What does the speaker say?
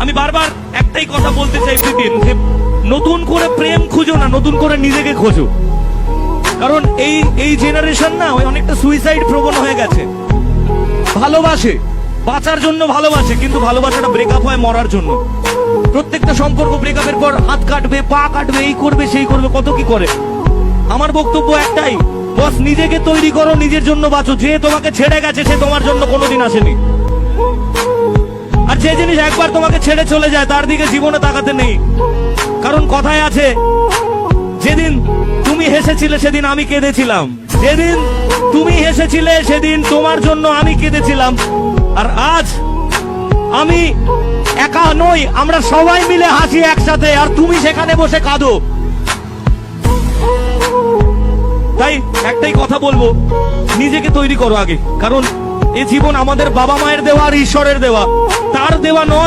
আমি বারবার একটাই কথা বলতে চাই প্রীতিন, যে নতুন করে প্রেম খুঁজো না, নতুন করে নিজেকে খোঁজো। কারণ এই জেনারেশন না ওই অনেকটা সুইসাইড প্রবণ হয়ে গেছে। ভালোবাসে, বাঁচার জন্য ভালোবাসে, কিন্তু ভালোবাসাটা ব্রেকআপ হয় মরার জন্য। প্রত্যেকটা সম্পর্ক ব্রেকআপের পর হাত কাটবে, পা কাটবে, এই করবে সেই করবে, কত কি করে। আমার বক্তব্য একটাই, বস নিজেকে তৈরি করো, নিজের জন্য বাঁচো। যে তোমাকে ছেড়ে গেছে সে তোমার জন্য কোনোদিন আসেনি। আর যে জিনিস একবার তোমাকে ছেড়ে চলে যায় তার দিকে জীবনে তাকাতে নেই। কারণ কথায় আছে, যেদিন তুমি হেসেছিলে সেদিন আমি কেঁদেছিলাম, যেদিন তুমি হেসেছিলে সেদিন তোমার জন্য আমি কেঁদেছিলাম। আর আজ আমি একা নই, আমরা সবাই মিলে হাসি একসাথে, আর তুমি সেখানে বসে কাঁদো। তাই একটাই কথা বলবো, নিজেকে তৈরি করো আগে। কারণ এ জীবন আমাদের বাবা মায়ের দেওয়া আর ঈশ্বরের দেওয়া, তার দেওয়া নয়।